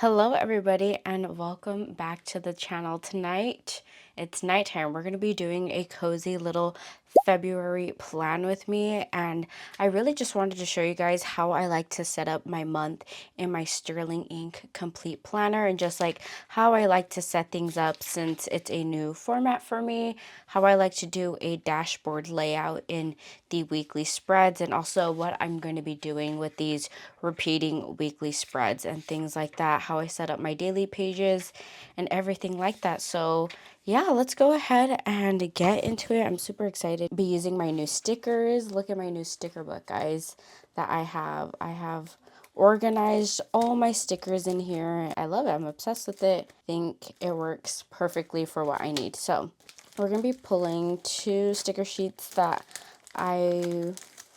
Hello everybody and welcome back to the channel. Tonight it's nighttime. We're going to be doing a cozy little February plan with me, and I really just wanted to show you guys how I like to set up my month in my Sterling Ink complete planner, and just like how I like to set things up since it's a new format for me, how I like to do a dashboard layout in the weekly spreads, and also what I'm going to be doing with these repeating weekly spreads and things like that, how I set up my daily pages and everything like that. So yeah, let's go ahead and get into it. I'm super excited to be using my new stickers. Look at my new sticker book, guys, that I have. I have organized all my stickers in here. I love it. I'm obsessed with it. I think it works perfectly for what I need. So we're going to be pulling two sticker sheets that I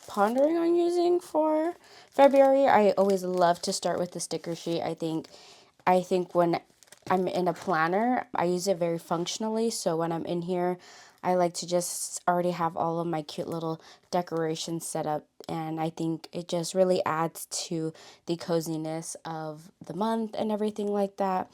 pondering on using for February. I always love to start with the sticker sheet. I think when I'm in a planner, I use it very functionally. So when I'm in here, I like to just already have all of my cute little decorations set up. And I think it just really adds to the coziness of the month and everything like that.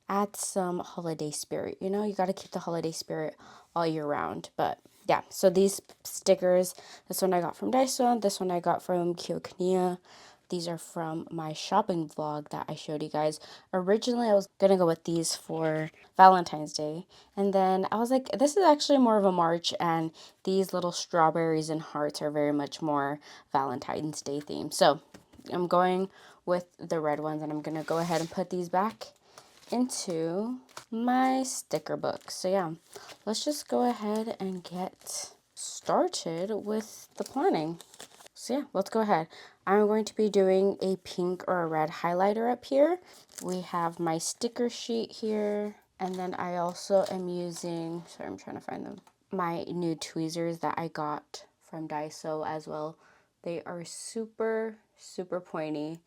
Adds some holiday spirit. You know, you got to keep the holiday spirit all year round. But yeah, so these stickers, this one I got from Daiso, this one I got from Kinokuniya. These are from my shopping vlog that I showed you guys. Originally, I was going to go with these for Valentine's Day. And then I was like, this is actually more of a March, and these little strawberries and hearts are very much more Valentine's Day themed. So I'm going with the red ones, and I'm going to go ahead and put these back into my sticker book. So yeah, let's just go ahead and get started with the planning. So yeah, let's go ahead. I'm going to be doing a pink or a red highlighter up here. We have my sticker sheet here. And then I also am using, sorry, I'm trying to find them, my new tweezers that I got from Daiso as well. They are super, super pointy,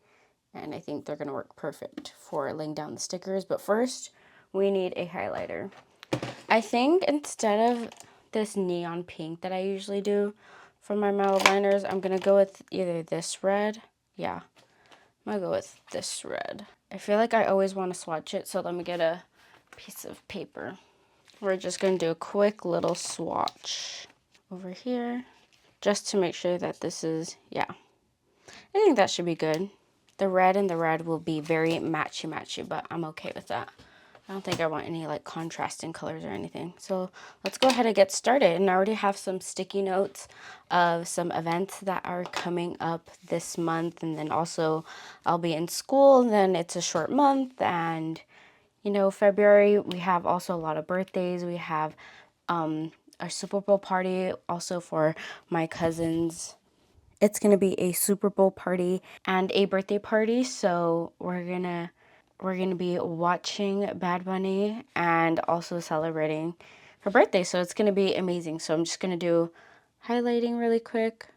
and I think they're going to work perfect for laying down the stickers. But first, we need a highlighter. I think instead of this neon pink that I usually do for my mild liners, I'm going to go with either this red. Yeah, I'm going to go with this red. I feel like I always want to swatch it, so let me get a piece of paper. We're just going to do a quick little swatch over here, just to make sure that this is, yeah, I think that should be good. The red and the red will be very matchy-matchy, but I'm okay with that. I don't think I want any like contrasting colors or anything. So let's go ahead and get started. And I already have some sticky notes of some events that are coming up this month. And then also I'll be in school, and then it's a short month. And, you know, February, we have also a lot of birthdays. We have our Super Bowl party also for my cousins. It's going to be a Super Bowl party and a birthday party. So we're going to be watching Bad Bunny and also celebrating her birthday. So it's going to be amazing. So I'm just going to do highlighting really quick.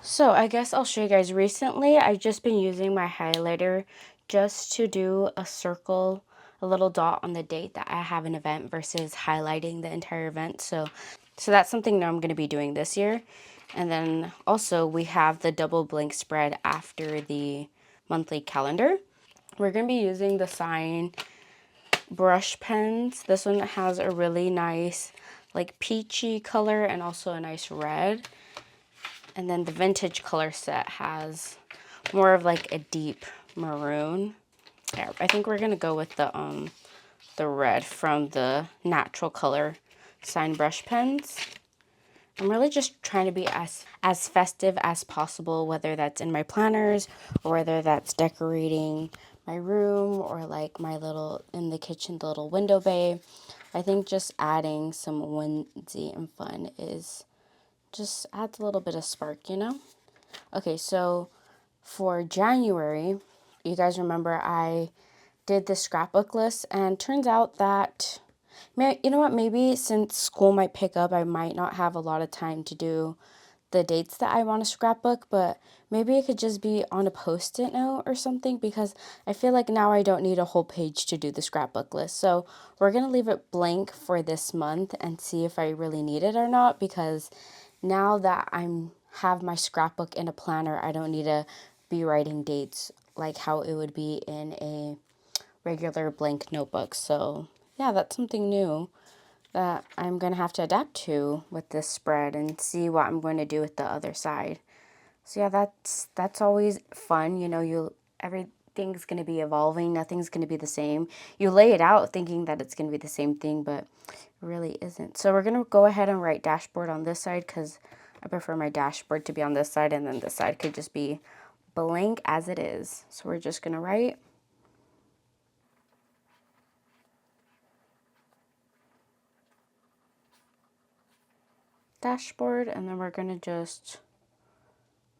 So I guess I'll show you guys. Recently, I've just been using my highlighter just to do a circle, a little dot on the date that I have an event versus highlighting the entire event. So that's something that I'm going to be doing this year. And then also we have the double blank spread after the monthly calendar. We're going to be using the Sign brush pens. This one has a really nice like peachy color and also a nice red. And then the vintage color set has more of like a deep maroon. Yeah, I think we're going to go with the red from the natural color Sign brush pens. I'm really just trying to be as festive as possible, whether that's in my planners or whether that's decorating my room or like my little, in the kitchen, the little window bay. I think just adding some whimsy and fun is just adds a little bit of spark, you know? Okay, so for January, you guys remember I did the scrapbook list, and turns out that, you know what, maybe since school might pick up, I might not have a lot of time to do the dates that I want to scrapbook, but maybe it could just be on a post-it note or something, because I feel like now I don't need a whole page to do the scrapbook list. So we're going to leave it blank for this month and see if I really need it or not, because now that I'm have my scrapbook in a planner, I don't need to be writing dates like how it would be in a regular blank notebook. So yeah, that's something new that I'm going to have to adapt to with this spread and see what I'm going to do with the other side. So yeah, that's always fun. You know, everything's going to be evolving. Nothing's going to be the same. You lay it out thinking that it's going to be the same thing, but it really isn't. So we're going to go ahead and write dashboard on this side because I prefer my dashboard to be on this side, and then this side could just be blank as it is. So we're just going to write dashboard, and then we're going to just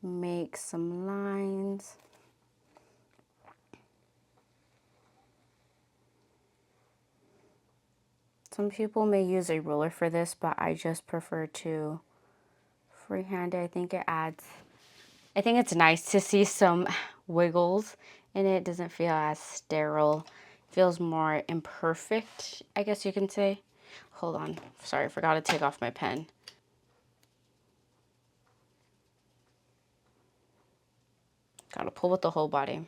make some lines. Some people may use a ruler for this, but I just prefer to freehand it. I think it's nice to see some wiggles in it. It doesn't feel as sterile. It feels more imperfect, I guess you can say. Hold on. Sorry, I forgot to take off my pen. Gotta pull with the whole body.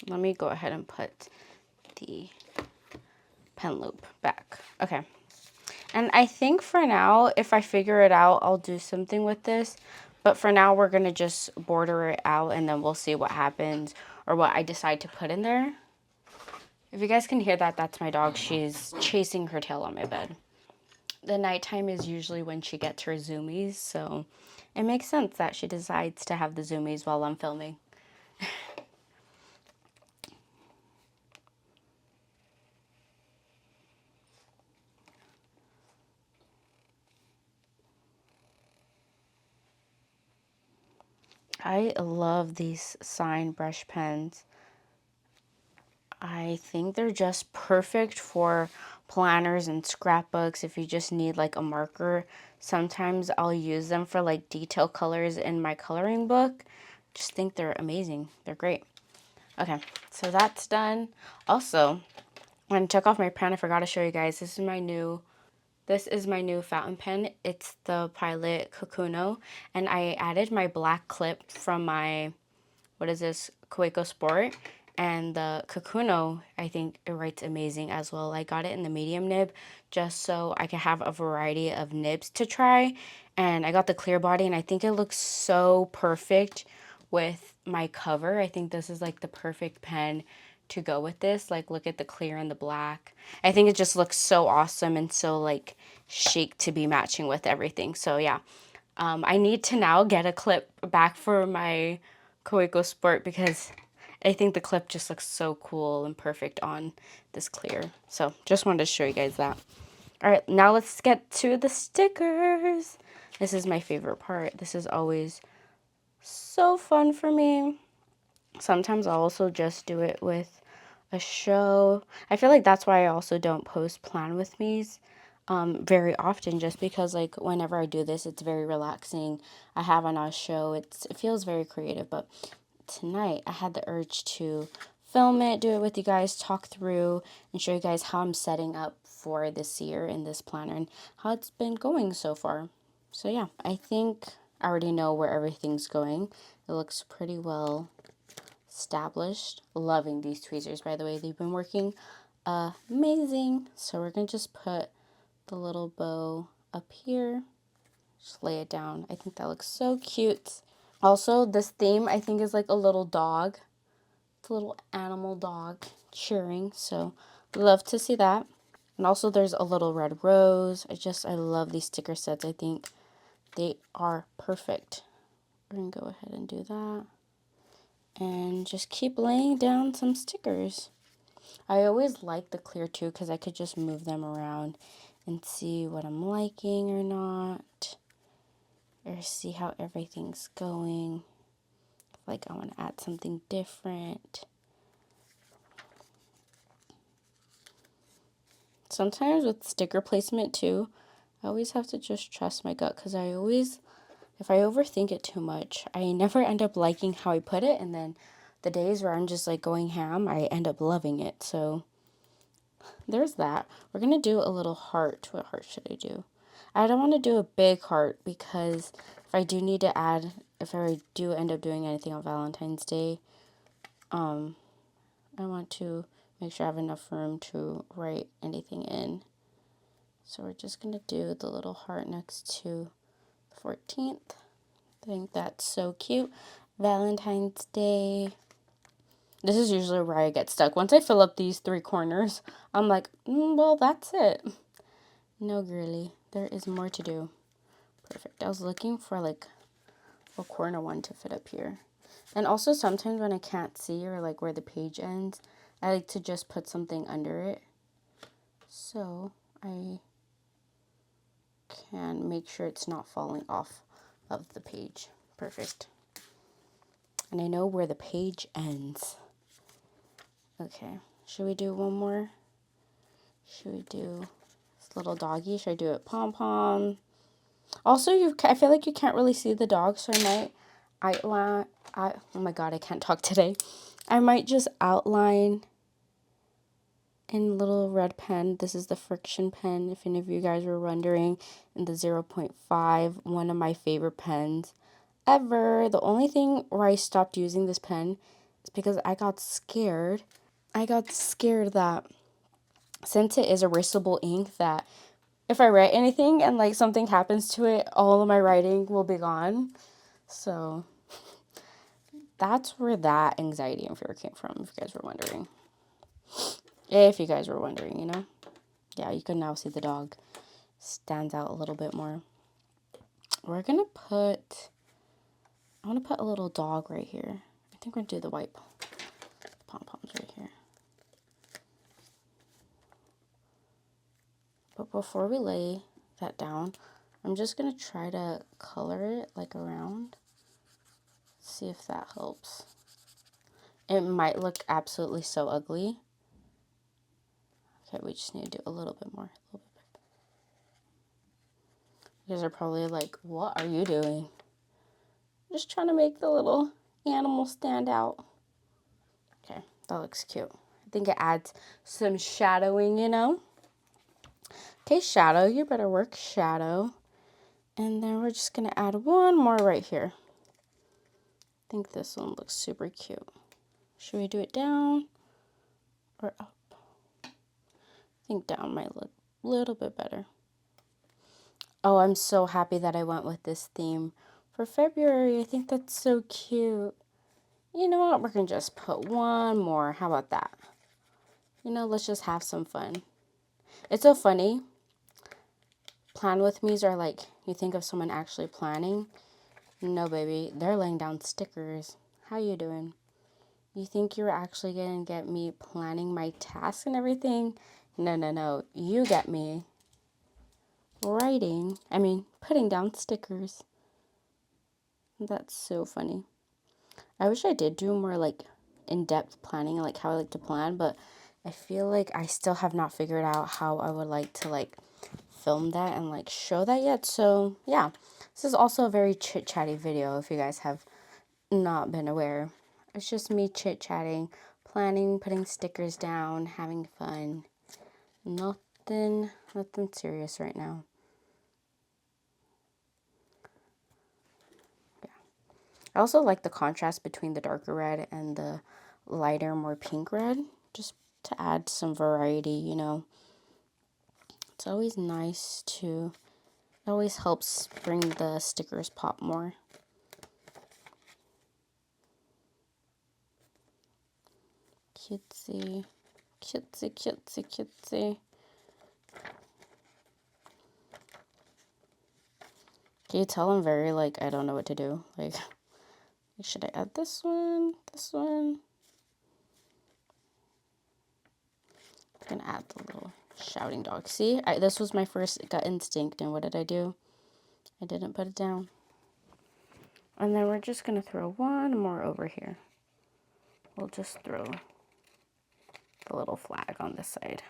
Let me go ahead and put the pen loop back. Okay. And I think for now, if I figure it out, I'll do something with this. But for now, we're going to just border it out, and then we'll see what happens or what I decide to put in there. If you guys can hear that, that's my dog. She's chasing her tail on my bed. The nighttime is usually when she gets her zoomies, so it makes sense that she decides to have the zoomies while I'm filming. I love these sign brush pens. I think they're just perfect for planners and scrapbooks if you just need like a marker. Sometimes I'll use them for like detail colors in my coloring book. Just think they're amazing. They're great. Okay, so that's done. Also, when I took off my pen, I forgot to show you guys. This is my new fountain pen. It's the Pilot Kakuno, and I added my black clip from my, what is this, Kaweco Sport, and the Kakuno, I think it writes amazing as well. I got it in the medium nib just so I could have a variety of nibs to try, and I got the clear body, and I think it looks so perfect with my cover. I think this is like the perfect pen to go with this. Like, look at the clear and the black. I think it just looks so awesome and so like chic to be matching with everything. So yeah, I need to now get a clip back for my Kaweco Sport because I think the clip just looks so cool and perfect on this clear. So just wanted to show you guys that. All right, now let's get to the stickers. This is my favorite part. This is always so fun for me. Sometimes I'll also just do it with a show. I feel like that's why I also don't post plan with me's very often, just because like whenever I do this, it's very relaxing. I have on a show. It feels very creative, but tonight I had the urge to film it, do it with you guys, talk through and show you guys how I'm setting up for this year in this planner and how it's been going so far. So yeah, I think I already know where everything's going. It looks pretty well established. Loving these tweezers, by the way. They've been working amazing. So we're going to just put the little bow up here. Just lay it down. I think that looks so cute. Also, this theme I think is like a little dog. It's a little animal dog cheering. So love to see that. And also there's a little red rose. I love these sticker sets. I think they are perfect. We're going to go ahead and do that. And just keep laying down some stickers. I always like the clear too because I could just move them around and see what I'm liking or not, or see how everything's going. Like I want to add something different. Sometimes with sticker placement too, I always have to just trust my gut because if I overthink it too much, I never end up liking how I put it, and then the days where I'm just like going ham, I end up loving it. So there's that. We're going to do a little heart. What heart should I do? I don't want to do a big heart because if I do need to add, if I do end up doing anything on Valentine's Day, I want to make sure I have enough room to write anything in. So we're just going to do the little heart next to the 14th. I think that's so cute. Valentine's Day. This is usually where I get stuck. Once I fill up these 3 corners, I'm like, well, that's it. No, girly. There is more to do. Perfect. I was looking for like a corner one to fit up here. And also sometimes when I can't see or like where the page ends, I like to just put something under it. So I can make sure it's not falling off of the page. Perfect. And I know where the page ends. Okay, should we do one more? Should we do this little doggy? Should I do it pom-pom? Also, I feel like you can't really see the dog, so I might outline, oh my god, I can't talk today. I might just outline in little red pen. This is the friction pen, if any of you guys were wondering, in the 0.5, one of my favorite pens ever. The only thing where I stopped using this pen is because I got scared. I got scared that since it is erasable ink, that if I write anything and like something happens to it, all of my writing will be gone. So that's where that anxiety and fear came from, if you guys were wondering. If you guys were wondering, you know? Yeah, you can now see the dog stands out a little bit more. We're gonna put, I want to put a little dog right here. I think we're gonna do the white pom-poms right here. But before we lay that down, I'm just gonna try to color it like around. See if that helps. It might look absolutely so ugly. Okay, we just need to do a little bit more. You guys are probably like, what are you doing? Just trying to make the little animal stand out. Okay, that looks cute. I think it adds some shadowing, you know? Okay, shadow, you better work shadow. And then we're just gonna add one more right here. I think this one looks super cute. Should we do it down or up? I think down might look a little bit better. Oh, I'm so happy that I went with this theme for February. I think that's so cute. You know what? We're going to just put one more. How about that? You know, let's just have some fun. It's so funny. Plan with me's are like, you think of someone actually planning. No, baby. They're laying down stickers. How you doing? You think you're actually going to get me planning my tasks and everything? No, no, no. You get me putting down stickers. That's so funny. I wish I did do more like in-depth planning, like how I like to plan, but I feel like I still have not figured out how I would like to like film that and like show that yet. So yeah, this is also a very chit-chatty video if you guys have not been aware. It's just me chit-chatting, planning, putting stickers down, having fun. Nothing serious right now. I also like the contrast between the darker red and the lighter, more pink red, just to add some variety, you know. It's always nice to, it always helps bring the stickers pop more. Cutesy, cutesy, cutesy, cutesy. Can you tell I'm very, like, I don't know what to do? Like, should I add this one? This one? I'm gonna add the little shouting dog. See, this was my first gut instinct, and what did I do? I didn't put it down. And then we're just gonna throw one more over here. We'll just throw the little flag on this side.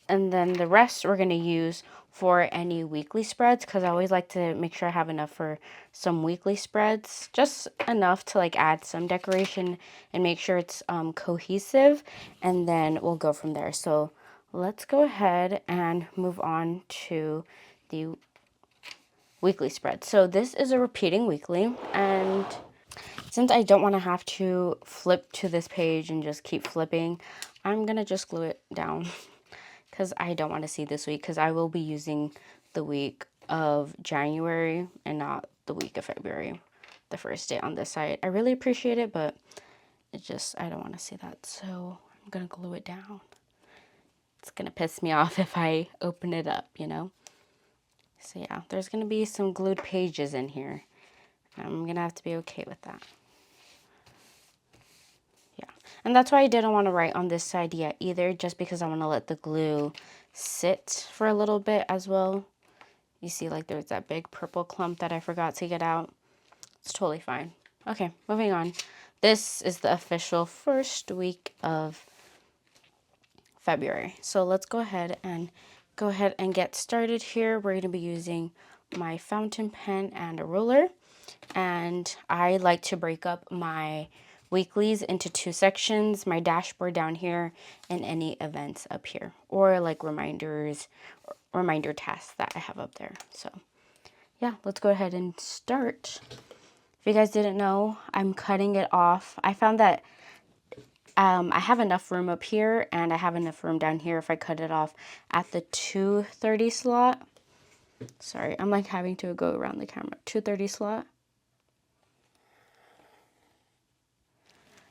And then the rest we're going to use for any weekly spreads, because I always like to make sure I have enough for some weekly spreads. Just enough to like add some decoration and make sure it's cohesive. And then we'll go from there. So let's go ahead and move on to the weekly spread. So this is a repeating weekly, and since I don't want to have to flip to this page and just keep flipping, I'm going to just glue it down because I don't want to see this week, because I will be using the week of January and not the week of February, the first day on this side. I really appreciate it, but it just, I don't want to see that. So I'm going to glue it down. It's going to piss me off if I open it up, you know? So yeah, there's going to be some glued pages in here. I'm going to have to be okay with that. Yeah, and that's why I didn't want to write on this side yet either, just because I want to let the glue sit for a little bit as well. You see, like, there's that big purple clump that I forgot to get out. It's totally fine. Okay, moving on. This is the official first week of February. So let's go ahead and get started here. We're going to be using my fountain pen and a ruler. And I like to break up my weeklies into 2 sections, my dashboard down here and any events up here, or like reminders, reminder tasks that I have up there. So yeah, let's go ahead and start. If you guys didn't know, I'm cutting it off. I found that I have enough room up here and I have enough room down here if I cut it off at the 2:30 slot. Sorry, I'm like having to go around the camera. 2:30 slot.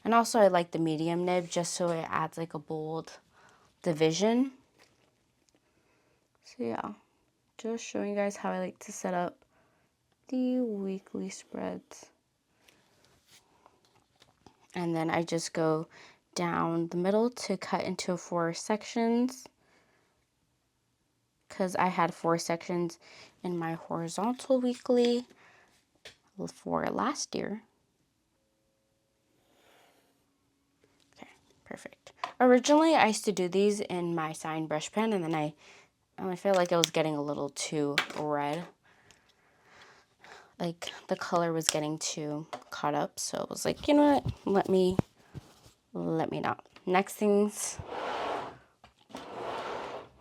And also I like the medium nib just so it adds like a bold division. So yeah, just showing you guys how I like to set up the weekly spreads. And then I just go down the middle to cut into 4 sections, because I had 4 sections in my horizontal weekly for last year. Okay, perfect. Originally, I used to do these in my sign brush pen, and then I feel like it was getting a little too red. Like, the color was getting too caught up, so I was like, you know what, let me not. Next things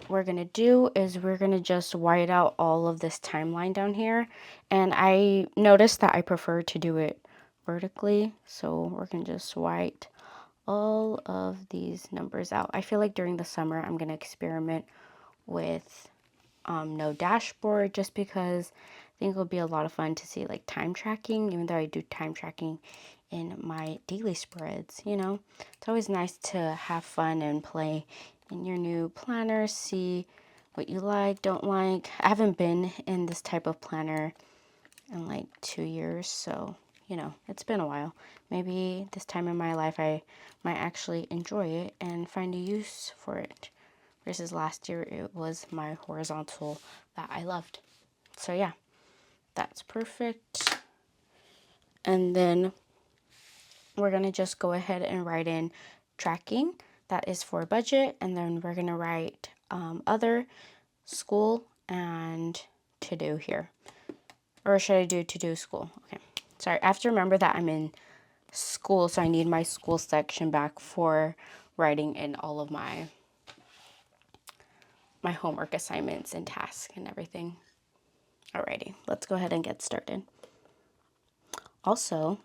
we're gonna do is we're gonna just white out all of this timeline down here, and I noticed that I prefer to do it vertically, so we're gonna just white all of these numbers out. I feel like during the summer I'm gonna experiment with no dashboard, just because I think it'll be a lot of fun to see like time tracking, even though I do time tracking in my daily spreads, you know. It's always nice to have fun and play in your new planner, see what you like, don't like. I haven't been in this type of planner in like 2 years, so you know, it's been a while. Maybe this time in my life I might actually enjoy it and find a use for it, versus last year it was my horizontal that I loved. So yeah, that's perfect. And then we're going to just go ahead and write in tracking. That is for budget. And then we're going to write other, school, and to do here. Or should I do to do school? Okay. Sorry, I have to remember that I'm in school, so I need my school section back for writing in all of my homework assignments and tasks and everything. Alrighty, let's go ahead and get started. Also,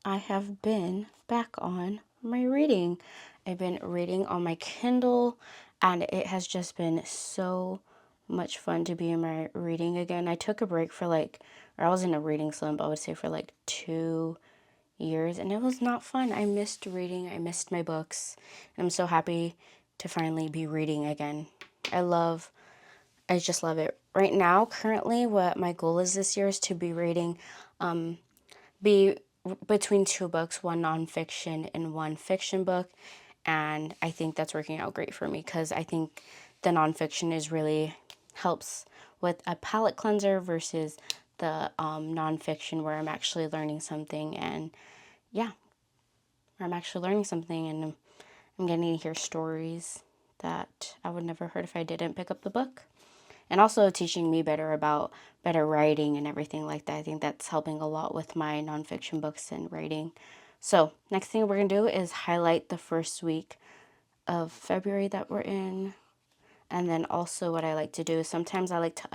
I have been back on my reading. I've been reading on my Kindle, and it has just been so much fun to be in my reading again. I took a break for or I was in a reading slump, I would say, for like 2 years, and it was not fun. I missed reading, I missed my books, and I'm so happy to finally be reading again. I just love it. Right now, currently, what my goal is this year is to be reading, be between 2 books, one nonfiction and one fiction book. And I think that's working out great for me, because I think the nonfiction is really helps with a palate cleanser versus the nonfiction where I'm actually learning something. And yeah, where I'm actually learning something, and I'm getting to hear stories that I would never heard if I didn't pick up the book. And also teaching me better writing and everything like that. I think that's helping a lot with my nonfiction books and writing. So next thing we're going to do is highlight the first week of February that we're in. And then also what I like to do is sometimes I like to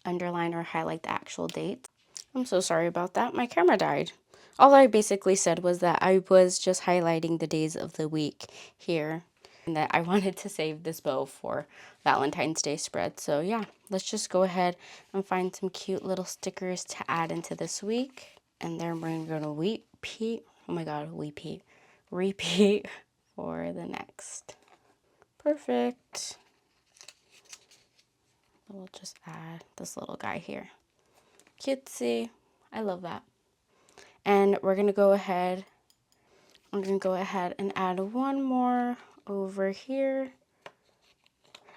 underline or highlight the actual dates. I'm so sorry about that. My camera died. All I basically said was that I was just highlighting the days of the week here, and that I wanted to save this bow for Valentine's Day spread. So yeah, let's just go ahead and find some cute little stickers to add into this week. And then we're going to repeat, oh my god, repeat for the next. Perfect. We'll just add this little guy here. Cutesy. I love that. And we're going to go ahead, I'm going to go ahead and add one more over here.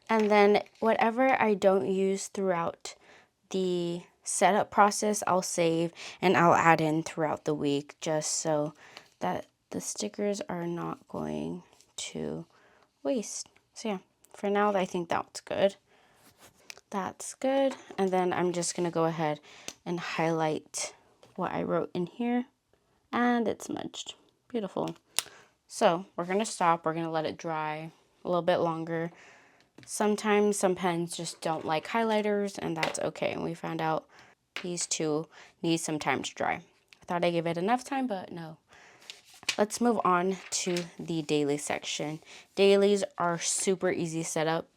And then whatever I don't use throughout the setup process, I'll save and I'll add in throughout the week just so that the stickers are not going to waste. So yeah, for now, I think that's good. That's good. And then I'm just going to go ahead and highlight what I wrote in here. And it's smudged. Beautiful. So we're going to stop. We're going to let it dry a little bit longer. Sometimes some pens just don't like highlighters, and that's okay. And we found out these two need some time to dry. I thought I gave it enough time, but no. Let's move on to the daily section. Dailies are super easy setup.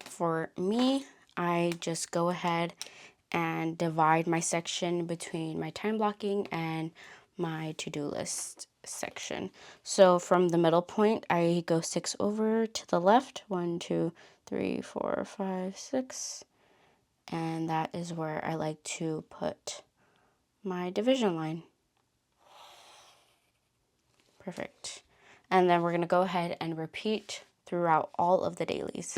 For me, I just go ahead and divide my section between my time blocking and my to-do list section. So from the middle point, I go 6 over to the left. 1, 2, 3, 4, 5, 6. And that is where I like to put my division line. Perfect. And then we're going to go ahead and repeat throughout all of the dailies.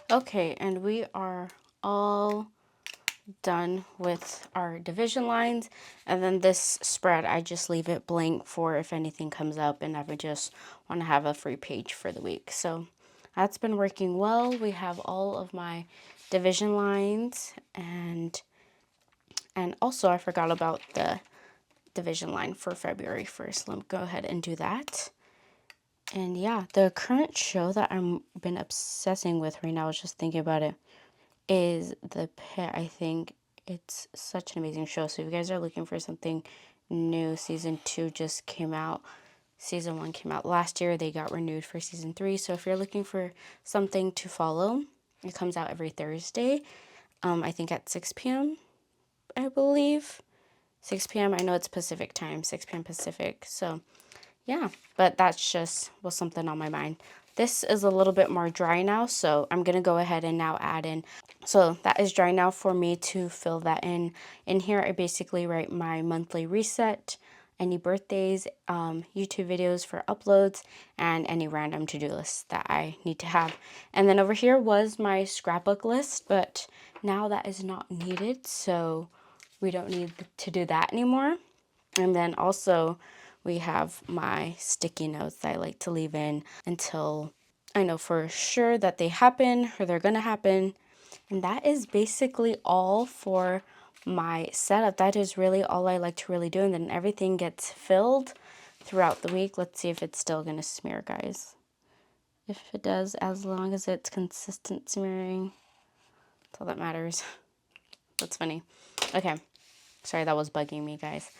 Okay, and we are all done with our division lines, and then this spread I just leave it blank for if anything comes up and I would just want to have a free page for the week. So that's been working well. We have all of my division lines, and also I forgot about the division line for February 1st. Let me go ahead and do that. And yeah, the current show that I've been obsessing with right now, I was just thinking about it, is The Pit. I think it's such an amazing show. So if you guys are looking for something new, season 2 just came out. Season 1 came out last year. They got renewed for season 3. So if you're looking for something to follow, it comes out every Thursday. I think at 6 p.m., I believe. 6 p.m. I know it's Pacific time, 6 p.m. Pacific. So yeah, but that's just was something on my mind. This is a little bit more dry now, so I'm going to go ahead and now add in. So that is dry now for me to fill that in. In here, I basically write my monthly reset, any birthdays, YouTube videos for uploads, and any random to-do lists that I need to have. And then over here was my scrapbook list, but now that is not needed, so we don't need to do that anymore. And then also we have my sticky notes that I like to leave in until I know for sure that they happen or they're gonna happen. And that is basically all for my setup. That is really all I like to really do. And then everything gets filled throughout the week. Let's see if it's still gonna smear, guys. If it does, as long as it's consistent smearing, that's all that matters. That's funny. Okay, sorry, that was bugging me, guys.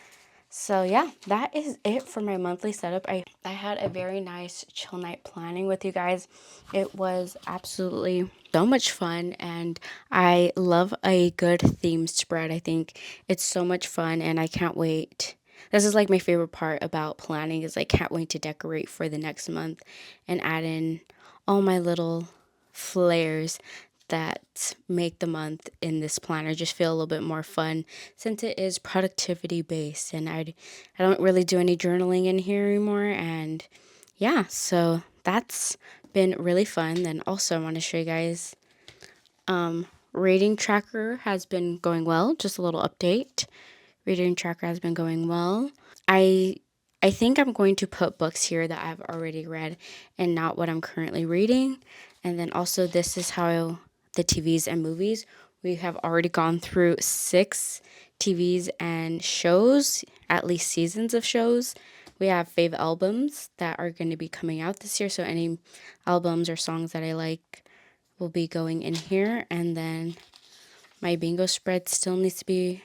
So yeah, that is it for my monthly setup. I had a very nice chill night planning with you guys. It was absolutely so much fun, and I love a good theme spread. I think it's so much fun, and I can't wait. This is like my favorite part about planning is I can't wait to decorate for the next month and add in all my little flares that make the month in this planner just feel a little bit more fun, since it is productivity based, and I don't really do any journaling in here anymore. And yeah, so that's been really fun. Then also I want to show you guys, reading tracker has been going well. Just a little update. Reading tracker has been going well. I I think I'm going to put books here that I've already read and not what I'm currently reading. And then also, this is how the TVs and movies. We have already gone through 6 TVs and shows, at least seasons of shows. We have fave albums that are going to be coming out this year. So any albums or songs that I like will be going in here. And then my bingo spread still needs to be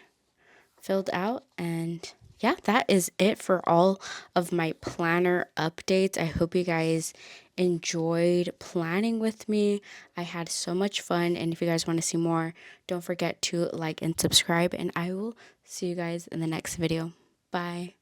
filled out. And yeah, that is it for all of my planner updates. I hope you guys enjoyed planning with me. I had so much fun. And if you guys want to see more, don't forget to like and subscribe. And I will see you guys in the next video. Bye.